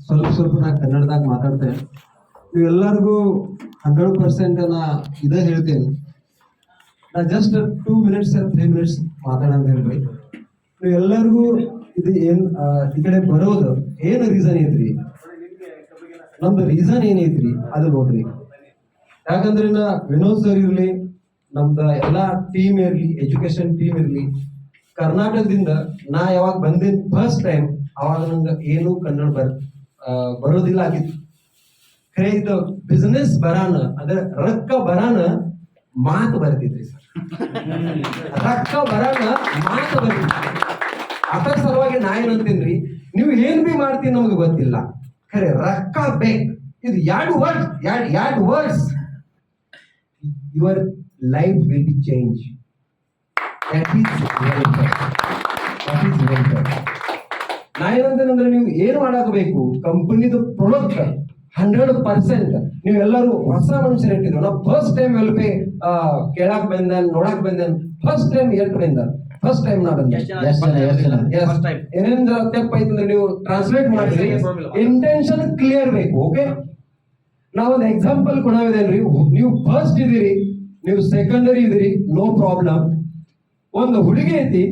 ಸ್ವಲ್ಪ ನಾ ಕನ್ನಡದಾಗ ಮಾತಾಡ್ತೇನೆ. ನೀವೆಲ್ಲರಿಗೂ 100% ನಾ ಇದೇ ಹೇಳ್ತೇನೆ. ನಾ ಜಸ್ಟ್ 2 minutes 3 minutes ಮಾತಾಡೋದು ಹೇಳ್ರಿ. ನೀವೆಲ್ಲರಿಗೂ ಇದು ಈ ಕಡೆ ಬರೋದು ಏನು ರೀಸನ್ ಐತ್ರಿ? ನಮ್ದು ರೀಸನ್ ಏನೈತ್ರಿ ಅದು ನೋಡ್ರಿ. ಯಾಕಂದ್ರೆ ನಾ ವಿನೋದ್ ಸರ್ ಇರ್ಲಿ, ನಮ್ದ ಎಲ್ಲಾ ಟೀಮ್ ಇರ್ಲಿ, ಎಜುಕೇಶನ್ ಟೀಮ್ ಇರ್ಲಿ, ಕರ್ನಾಟಕದಿಂದ ನಾ ಯಾವಾಗ ಬಂದಿದ್ ಫಸ್ಟ್ ಟೈಮ್ ಅವಾಗ ನಂಗೆ ಏನು ಕನ್ನಡ ಬರೋದಿಲ್ಲ ಆಗಿತ್ತು. ಖರೆ ಇದು ಬಿಸ್ನೆಸ್ ಬರಾನ ಅಂದ್ರೆ ರೊಕ್ಕ ಬರಾನ ಮಾತು ಬರ್ತಿದ್ರಿ ಸರ್. ರೊಕ್ಕ ಬರಾನ ಮಾತು ಬರ್ತಿದ್ರಿ. ಅದರ ಸಲುವಾಗಿ ನಾ ಏನಂತೀನ್ರಿ, ನೀವು ಏನ್ ಬಿ ಮಾಡ್ತೀನಿ ನಮ್ಗೆ ಗೊತ್ತಿಲ್ಲ, ಖರೆ ರೊಕ್ಕ ಬೇಕು. ಇದು ಎರಡು words your life will be change. That is very important. ನಾ ಏನಂತೇನಂದ್ರೆ, ನೀವು ಏನ್ ಮಾಡಬೇಕು, ಕಂಪನಿದು ಪ್ರಾಡಕ್ಟ್ 100% ನೀವೆಲ್ಲರೂ ಹೊಸ ಮನುಷ್ಯರು ಇಟ್ಟಿದ್ರು. ನಾ ಫಸ್ಟ್ ಟೈಮ್ ಎಲ್ಪಿ ಕೇಳಕ್ ಬಂದನ್, ನೋಡಕ್ ಬಂದನ್. ಫಸ್ಟ್ ಟೈಮ್ ಫಸ್ಟ್ ಟೈಮ್ ನಾ ಬಂದೆ. ಏನೇನ್ ತಪ್ಪ ಐತಂದ್ರೆ ನೀವು ಟ್ರಾನ್ಸ್ಲೇಟ್ ಮಾಡಿದ್ರಿ. ಇಂಟೆನ್ಷನ್ ಕ್ಲಿಯರ್ ಬೇಕು. ಓಕೆ, ನಾ ಒಂದು ಎಕ್ಸಾಂಪಲ್ ಕೊಡೋದೇನ್ರಿ. ನೀವು ಫಸ್ಟ್ ಇದೀರಿ, ನೀವು ಸೆಕೆಂಡರಿ ಇದೀರಿ, ನೋ ಪ್ರಾಬ್ಲಮ್. ಒಂದು ಹುಡುಗಿ ಐತಿ,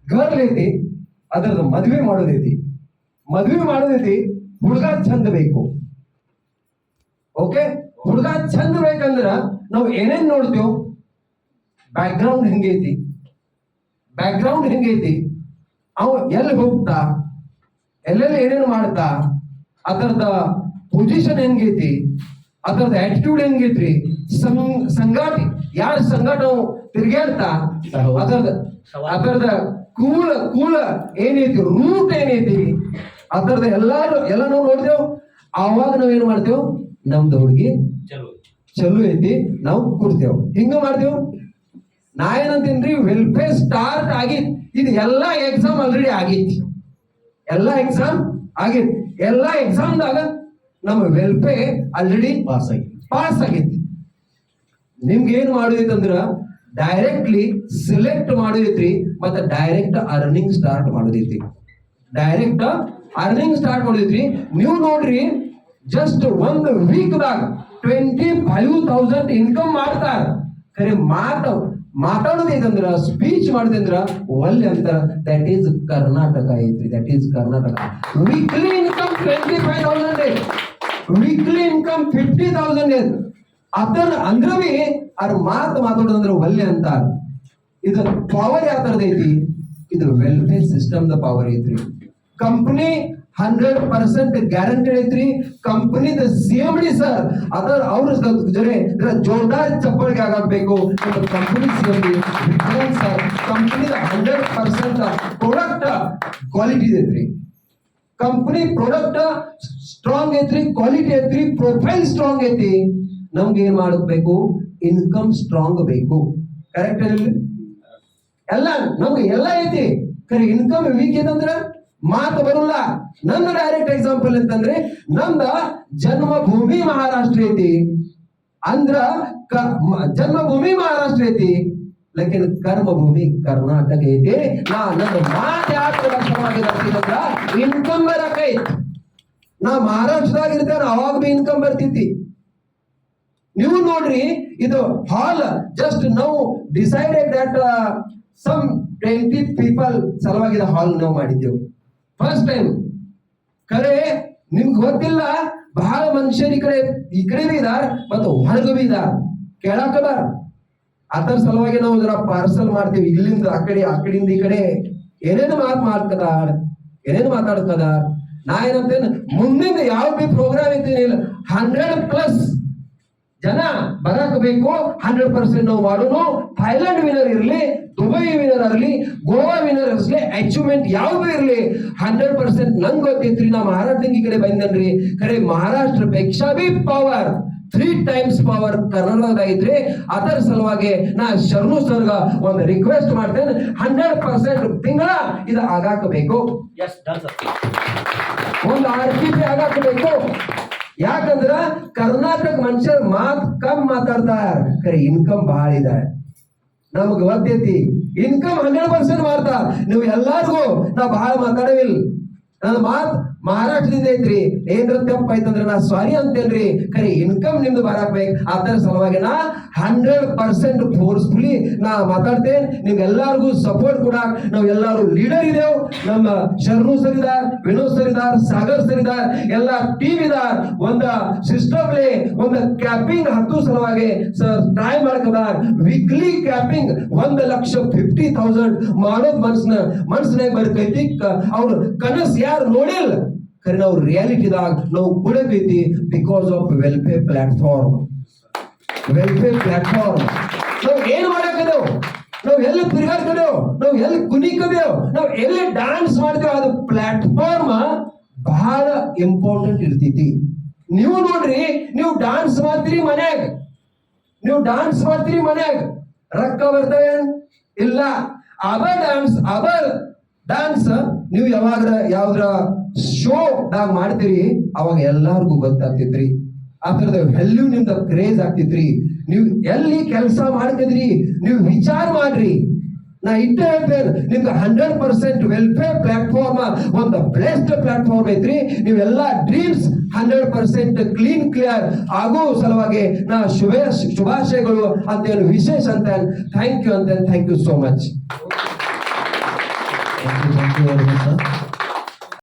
ಗರ್ಲ್ ಐತಿ, ಅದರದ ಮದುವೆ ಮಾಡೋದೈತಿ. ಹುಡುಗ ಚಂದ ಬೇಕು. ಓಕೆ, ಹುಡುಗ ಚಂದ ಬೇಕಂದ್ರ ನಾವು ಏನೇನ್ ನೋಡ್ತೇವ್? ಬ್ಯಾಕ್ ಗ್ರೌಂಡ್ ಹೆಂಗೈತಿ, ಅವ ಎಲ್ಲಿ ಹೋಗ್ತಾ, ಎಲ್ಲೆಲ್ಲಿ ಏನೇನು ಮಾಡ್ತಾ, ಅದರದ ಪೊಸಿಷನ್ ಹೆಂಗೈತಿ, ಅದರದ ಆಟಿಟ್ಯೂಡ್ ಹೆಂಗೈತ್ರಿ, ಸಂಗಾಟ ಯಾರ ಸಂಗಾಟ ತಿರ್ಗಾಡ್ತಾ, ಅದರದ ಕೂಲ ಏನೈತಿ, ರೂಟ್ ಏನೈತಿ, ಅದರದ ಎಲ್ಲ ನಾವು ನೋಡ್ತೇವ್. ಆವಾಗ ನಾವೇನ್ ಮಾಡ್ತೇವ್? ನಮ್ದು ಹುಡುಗಿ ಚಲೋ ಐತಿ, ನಾವು ಕೊಡ್ತೇವ್. ಹಿಂಗ ಮಾಡ್ತೇವ್. ನಾ ಏನಂತೀನ್ರಿ, ವೆಲ್ಫೇರ್ ಸ್ಟಾರ್ಟ್ ಆಗಿತ್. ಇದು ಎಲ್ಲಾ ಎಕ್ಸಾಮ್ ಆಲ್ರೆಡಿ ಆಗಿತ್ತು. ಎಲ್ಲಾ ಎಕ್ಸಾಮ್ದಾಗ ನಮ್ಮ ವೆಲ್ಫೇರ್ ಆಲ್ರೆಡಿ ಪಾಸ್ ಆಗಿತ್ತು. ನಿಮ್ಗೆ ಏನ್ ಮಾಡೋದೈತಂದ್ರ, ಡೈರೆಕ್ಟ್ಲಿ ಸಿಲೆಕ್ಟ್ ಮಾಡೋದೈತ್ರಿ, ಮತ್ತೆ ಡೈರೆಕ್ಟ್ ಅರ್ನಿಂಗ್ ಸ್ಟಾರ್ಟ್ ಮಾಡೋದೈತಿ. ನೀವು ನೋಡ್ರಿ, ಜಸ್ಟ್ 1 ವೀಕ್ದಾಗ 25,000 ಇನ್ಕಮ್ ಮಾಡ್ತಾರ. ಖರೆ ಮಾತಾಡೋದೈತಂದ್ರ, ಸ್ಪೀಚ್ ಮಾಡಿದಂದ್ರ ಒಳ್ಳೆ ಅಂತಾರ. ದಟ್ ಈಸ್ ಕರ್ನಾಟಕ ಐತ್ರಿ. Weekly income 25,000, weekly income 50,000. ಅದನ್ನ ಅಂದ್ರ ಬಿ ಅವ್ರ ಮಾತಾಡೋದಂದ್ರ ಒಳ್ಳೆ ಅಂತಾರ. ಇದು ಪವರ್ ಯಾವ ತರದೈತಿ? ಇದು ವೆಲ್ಫೇರ್ ಸಿಸ್ಟಮ್ ದ ಪವರ್ ಐತ್ರಿ. ಕಂಪನಿ 100% ಗ್ಯಾರಂಟೆಡ್ ಐತ್ರಿ. ಕಂಪನಿದ CMD ಸರ್, ಅವ್ರ ಜೊತೆ ಜೋರ್ದಾರ್ ಚಪ್ಪಳಿಗೆ ಆಗಬೇಕು. ಕಂಪನಿ CMD ಸರ್, ಕಂಪನಿದ 100% ಪ್ರಾಡಕ್ಟ್ ಕ್ವಾಲಿಟಿ ಐತ್ರಿ. ಕಂಪನಿ ಪ್ರಾಡಕ್ಟ್ ಸ್ಟ್ರಾಂಗ್ ಐತ್ರಿ, ಕ್ವಾಲಿಟಿ ಐತ್ರಿ, ಪ್ರೊಫೈಲ್ ಸ್ಟ್ರಾಂಗ್ ಐತಿ. ನಮ್ಗೆ ಏನ್ ಮಾಡಬೇಕು? ಇನ್ಕಮ್ ಸ್ಟ್ರಾಂಗ್ ಬೇಕು. ಕರೆಕ್ಟ್ ಹೇಳಿ? ನಮ್ಗೆ ಎಲ್ಲ ಐತಿ, ಖರೆ ಇನ್ಕಮ್ ವೀಕ್ ಐತಂದ್ರ ಮಾತು ಬರಲ್ಲ. ನನ್ನ ಡೈರೆಕ್ಟ್ ಎಕ್ಸಾಂಪಲ್ ಅಂತಂದ್ರೆ, ನಮ್ದ ಜನ್ಮಭೂಮಿ ಮಹಾರಾಷ್ಟ್ರ ಐತಿ ಅಂದ್ರ ಜನ್ಮಭೂಮಿ ಮಹಾರಾಷ್ಟ್ರ ಐತಿ, ಲೇಕಿನ್ ಕರ್ಮಭೂಮಿ ಕರ್ನಾಟಕ ಐತಿ. ನನ್ನ ಮಾತು ಯಾಕೆ ಲಕ್ಷಣವಾಗಿಲ್ಲ? ಇನ್ಕಮ್ ಬರಕೈತಿ. ನಾ ಮಹಾರಾಷ್ಟ್ರದಾಗ ಇರ್ತೇನೆ, ಅವಾಗ ಬಿ ಇನ್ಕಮ್ ಬರ್ತಿತಿ. ನೀವು ನೋಡ್ರಿ, ಇದು ಹಾಲ್ ಜಸ್ಟ್ ನಾವು ಡಿಸೈಡೆಡ್ ದಟ್ ಸಮ್ 20 people ಸಲುವಾಗಿ ಹಾಲ್ ನಾವು ಮಾಡಿದ್ದೆವು ಫಸ್ಟ್ ಟೈಮ್. ಖರೆ ನಿಮ್ಗೆ ಗೊತ್ತಿಲ್ಲ, ಬಹಳ ಮನುಷ್ಯರು ಈ ಕಡೆ ಬಿ ಇದಾರ, ಮತ್ತು ಹೊರಗೆ ಬಿ ಇದಾರ, ಕೇಳಾಕದಾರ. ಅದರ ಸಲುವಾಗಿ ನಾವು ಜರ ಪಾರ್ಸಲ್ ಮಾಡ್ತೀವಿ. ಇಲ್ಲಿಂದ ಆ ಕಡೆಯಿಂದ ಈ ಕಡೆ ಏನೇನು ಮಾತಾಡ್ಕದಾರ. ನಾ ಏನಂತೇನೆ, ಮುಂದಿನ ಯಾವ ಬಿ ಪ್ರೋಗ್ರಾಮ್ ಐತಿ 100+ ಜನ ಬರಕ್ ಬೇಕು. 100% ನಾವು ಮಾಡೋನು. ಥೈಲ್ಯಾಂಡ್ ವಿನರ್ ಇರ್ಲಿ, ದುಬೈ ವಿನರ್ ಇರ್ಲಿ, ಗೋವಾ ವಿನರ್ ಇರ್ಲಿ, ಅಚೀವ್ಮೆಂಟ್ ಯಾವ್ದು ಇರ್ಲಿ, 100% ನಂಗೆ ಗೊತ್ತೈತ್ರಿ. ನಾ ಮಹಾರಾಷ್ಟ್ರದಿಂದ ಈ ಕಡೆ ಬಂದನ್ರಿ. ಖರೆ ಮಹಾರಾಷ್ಟ್ರ ಪೇಕ್ಷಾ ಬಿ ಪವರ್ 3 times ಪವರ್ ಕರ್ನಾಟಕದ ಐತ್ರಿ. ಅದರ ಸಲುವಾಗಿ ನಾ ಶರಣು ಸರ್ಗ ಒಂದು ರಿಕ್ವೆಸ್ಟ್ ಮಾಡ್ತೇನೆ, 100% ತಿಂಗಳ ಇದು ಆಗಾಕಬೇಕು. ಒಂದು RTP ಆಗಾಕಬೇಕು. ಯಾಕಂದ್ರ ಕರ್ನಾಟಕ ಮನುಷ್ಯರ್ ಕಮ್ ಮಾತಾಡ್ತಾರ, ಖರೆ ಇನ್ಕಮ್ ಬಹಳ ಇದೆ. ನಮ್ಗೆ ಗೊತ್ತೈತಿ, ಇನ್ಕಮ್ 100% ಮಾಡ್ತಾರ. ನೀವು ಎಲ್ಲಾರ್ಗು ನಾ ಬಹಳ ಮಾತಾಡವಿಲ್ಲ. ನನ್ನ ಮಹಾರಾಷ್ಟ್ರದಿಂದ ಐತ್ರಿ, ಏನ್ರ ತಪ್ಪ ಐತಂದ್ರ ನಾ ಸಾರಿ ಅಂತೇನ್ರಿ, ಖರೆ ಇನ್ಕಮ್ ನಿಮ್ದು ಬರಾಕ್ಬೇಕು. ಅದರ ಸಲುವಾಗಿ ನಾ 100% ಫೋರ್ಸ್ಫುಲಿ ನಾ ಮಾತಾಡ್ತೇನೆ. ನಿಮ್ಗೆಲ್ಲರಿಗೂ ಸಪೋರ್ಟ್ ಕೊಡಾಕ್ ನಾವ್ ಎಲ್ಲಾರು ಲೀಡರ್ ಇದೇವ್. ನಮ್ಮ ಶರಣು ಸರ್ ಇದಾರ್, ವಿನೋದ್ ಸರ್ ಇದಾರ್, ಸಾಗರ್ ಸರ್ ಇದಾರ್, ಎಲ್ಲ ಟೀಮ್ ಇದಾರ್. ಒಂದ ಸಿಸ್ಟಮ್ಲಿ ಒಂದು ಕ್ಯಾಪಿಂಗ್ ಹತ್ತು ಸಲುವಾಗಿ ಸರ್ ಟ್ರೈ ಮಾಡ್ಕದಾರ್. ವೀಕ್ಲಿ ಕ್ಯಾಪಿಂಗ್ 1,50,000 ಮಾಡೋದ್ ಮನ್ಸನಾಗ ಬರ್ಕೈತಿ. ಅವ್ರ ಕನಸ್ ಯಾರು ನೋಡಿಲ್ಲ, ಖರೆ ನಾವು ರಿಯಾಲಿಟಿದಾಗ ನಾವು ಕೊಡಬೇಕೈತಿ. Because of welfare platform. ನಾವ್ ಏನ್ ಮಾಡಕದೇವ್, ನಾವ್ ಎಲ್ಲಿ ತಿರ್ಗಾಡ್ಕದೇವ್, ನಾವ್ ಎಲ್ಲಿ ಕುಣಿಕದೇವ್, ನಾವ್ ಎಲ್ಲಿ ಡಾನ್ಸ್ ಮಾಡ್ತೇವ್, ಅದು ಪ್ಲಾಟ್ಫಾರ್ಮ್ ಬಹಳ ಇಂಪಾರ್ಟೆಂಟ್ ಇರ್ತೈತಿ. ನೀವು ನೋಡ್ರಿ, ನೀವು ಡಾನ್ಸ್ ಮಾಡ್ತೀರಿ ಮನ್ಯಾಗ, ರೊಕ್ಕ ಬರ್ತವೆ ಇಲ್ಲ. ಅದರ್ ಡಾನ್ಸ್ ನೀವು ಯಾವ್ದ್ರ ಶೋ ದಾಗ ಮಾಡ್ತೀರಿ, ಅವಾಗ ಎಲ್ಲಾರ್ಗು ಗೊತ್ತಾಗ್ತೈತ್ರಿ. ಆ ತರದ ವ್ಯಾಲ್ಯೂ ನಿಮ್ದ ಕ್ರೇಜ್ ಆಗ್ತೈತ್ರಿ. ನೀವು ಎಲ್ಲಿ ಕೆಲಸ ಮಾಡ್ತಿದ್ರಿ ನೀವು ವಿಚಾರ ಮಾಡ್ರಿ. ನಾ ಇಟ್ಟ ಹೇಳ್ತೇನೆ, ನಿಮ್ಗೆ 100% ವೆಲ್ಫೇರ್ ಪ್ಲಾಟ್ಫಾರ್ಮ್ ಒಂದು ಬೆಸ್ಟ್ ಪ್ಲಾಟ್ಫಾರ್ಮ್ ಐತ್ರಿ. ನೀವೆಲ್ಲಾ ಡ್ರೀಮ್ಸ್ 100% ಕ್ಲಿಯರ್ ಆಗೋ ಸಲುವಾಗಿ ನಾ ಶುಭಾಶಯಗಳು ಅಂತ ವಿಶೇಷ ಅಂತ ಥ್ಯಾಂಕ್ ಯು ಸೋ ಮಚ್.